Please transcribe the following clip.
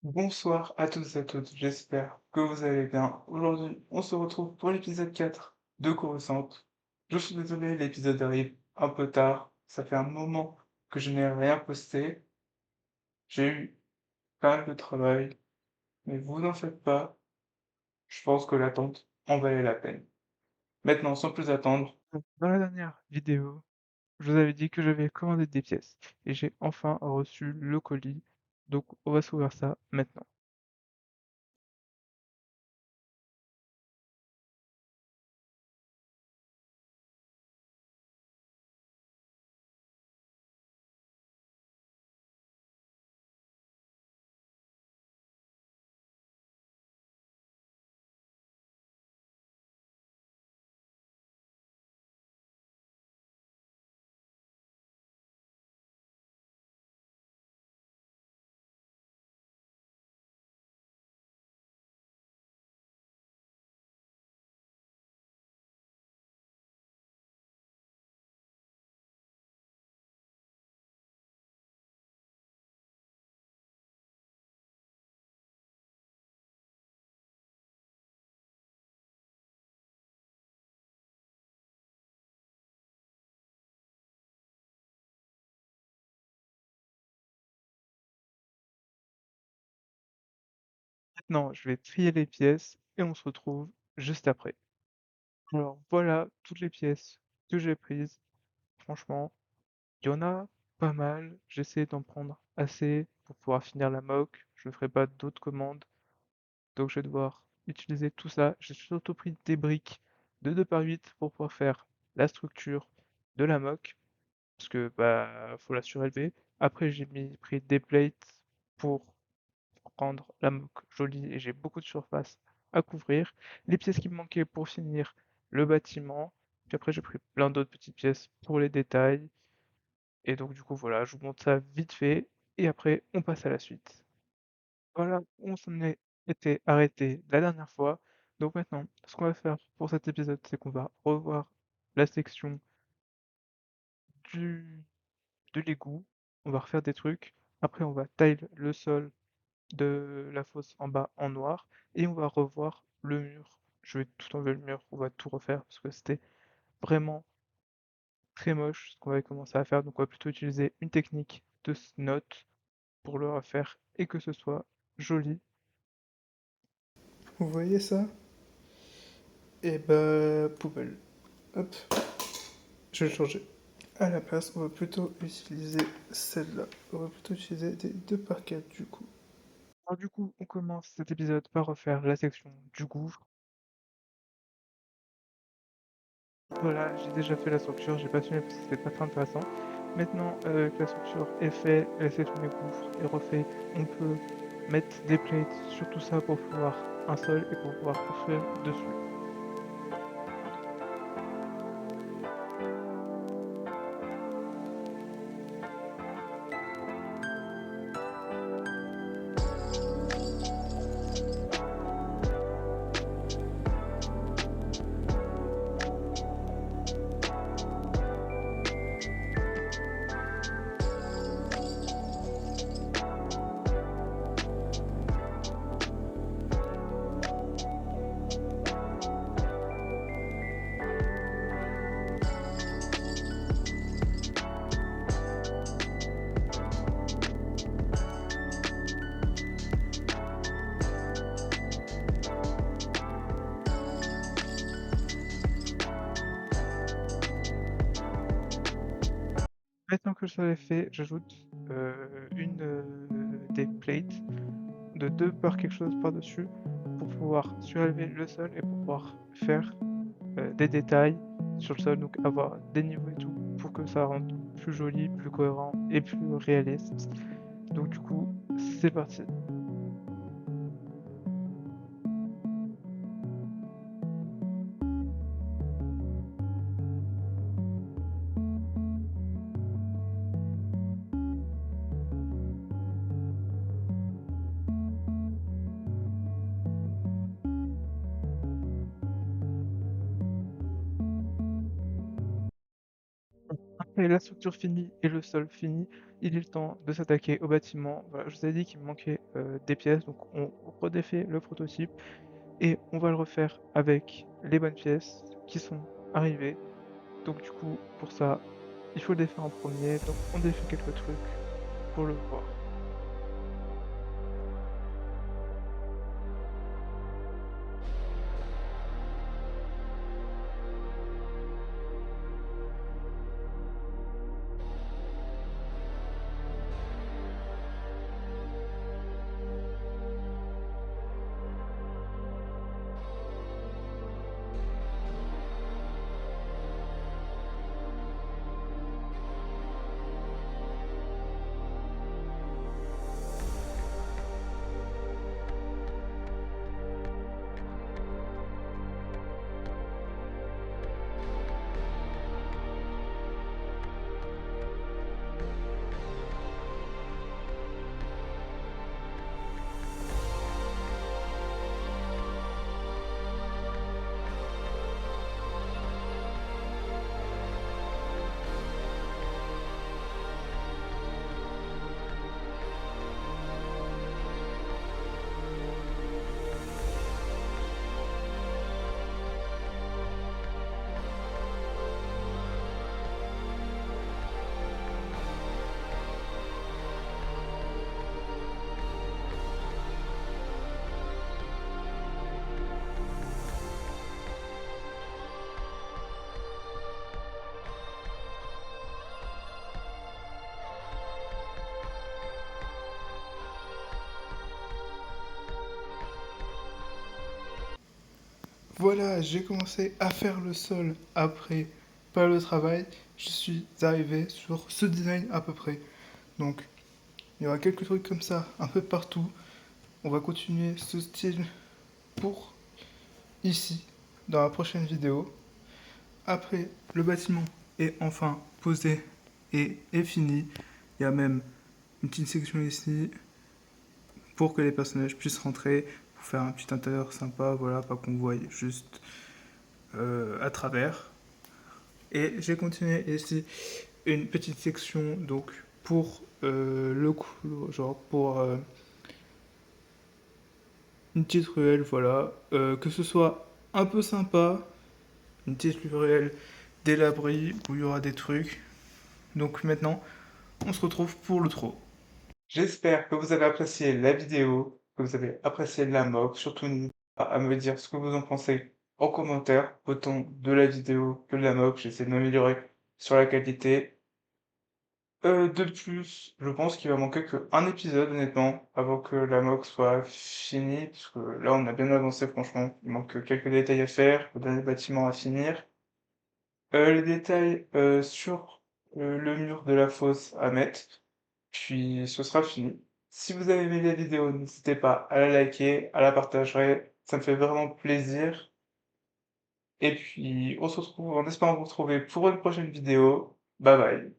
Bonsoir à tous et à toutes, j'espère que vous allez bien. Aujourd'hui, on se retrouve pour l'épisode 4 de Coruscant. Je suis désolé, l'épisode arrive un peu tard. Ça fait un moment que je n'ai rien posté. J'ai eu pas mal de travail, mais vous n'en faites pas. Je pense que l'attente en valait la peine. Maintenant, sans plus attendre, Dans la dernière vidéo, je vous avais dit que j'avais commandé des pièces et j'ai enfin reçu le colis. Donc on va s'ouvrir ça maintenant. Maintenant, je vais trier les pièces et on se retrouve juste après. Alors voilà toutes les pièces que j'ai prises. Franchement, il y en a pas mal. J'essaie d'en prendre assez pour pouvoir finir la mock. Je ne ferai pas d'autres commandes. Donc je vais devoir utiliser tout ça. J'ai surtout pris des briques de 2 par 8 pour pouvoir faire la structure de la mock. Parce que bah faut la surélever. Après pris des plates pour rendre la moque jolie et j'ai beaucoup de surface à couvrir. Les pièces qui me manquaient pour finir le bâtiment. Puis après j'ai pris plein d'autres petites pièces pour les détails. Et donc du coup voilà, je vous montre ça vite fait et après on passe à la suite. Voilà, on s'en est été arrêté la dernière fois. Donc maintenant, ce qu'on va faire pour cet épisode, c'est qu'on va revoir la section du de l'égout, on va refaire des trucs, après on va tile le sol de la fosse en bas en noir, et on va revoir le mur. Je vais tout enlever le mur, on va tout refaire, parce que c'était vraiment très moche ce qu'on avait commencé à faire, donc on va plutôt utiliser une technique de note pour le refaire, et que ce soit joli. Vous voyez ça? Et bah, poubelle. Hop, je vais le changer. À la place, on va plutôt utiliser celle-là. On va plutôt utiliser des 2 par 4 du coup. Alors du coup, on commence cet épisode par refaire la section du gouffre. Voilà, j'ai déjà fait la structure, j'ai pas filmé parce que c'était pas très intéressant. Maintenant que la structure est faite, la section des gouffres est refaite, on peut mettre des plates sur tout ça pour pouvoir un sol et pour pouvoir construire dessus. Maintenant que ça est fait, j'ajoute une des plates de 2 par quelque chose par-dessus pour pouvoir surélever le sol et pour pouvoir faire des détails sur le sol, donc avoir des niveaux et tout pour que ça rende plus joli, plus cohérent et plus réaliste. Donc du coup, c'est parti. Après la structure finie et le sol fini, il est le temps de s'attaquer au bâtiment. Voilà, je vous ai dit qu'il me manquait des pièces, donc on redéfait le prototype et on va le refaire avec les bonnes pièces qui sont arrivées. Donc du coup, pour ça, il faut le défaire en premier, donc on défait quelques trucs pour le voir. Voilà, j'ai commencé à faire le sol après pas le travail. Je suis arrivé sur ce design à peu près. Donc, il y aura quelques trucs comme ça un peu partout. On va continuer ce style pour ici, dans la prochaine vidéo. Après, le bâtiment est enfin posé et est fini. Il y a même une petite section ici pour que les personnages puissent rentrer, pour faire un petit intérieur sympa, voilà, pas qu'on voie juste à travers. Et j'ai continué ici une petite section donc pour le coup, genre pour une petite ruelle, voilà, que ce soit un peu sympa, une petite ruelle dès l'abri où il y aura des trucs. Donc maintenant, on se retrouve pour le l'outro. J'espère que vous avez apprécié la vidéo, que vous avez apprécié la mock. Surtout, n'hésitez pas à me dire ce que vous en pensez en commentaire, autant de la vidéo que de la mock. J'essaie de m'améliorer sur la qualité. De plus, je pense qu'il va manquer qu'un épisode, honnêtement, avant que la mock soit finie, parce que là, on a bien avancé, franchement. Il manque que quelques détails à faire, le dernier bâtiment à finir. Les détails sur le mur de la fosse à mettre, puis ce sera fini. Si vous avez aimé la vidéo, n'hésitez pas à la liker, à la partager, ça me fait vraiment plaisir. Et puis, on se retrouve en espérant vous retrouver pour une prochaine vidéo. Bye bye.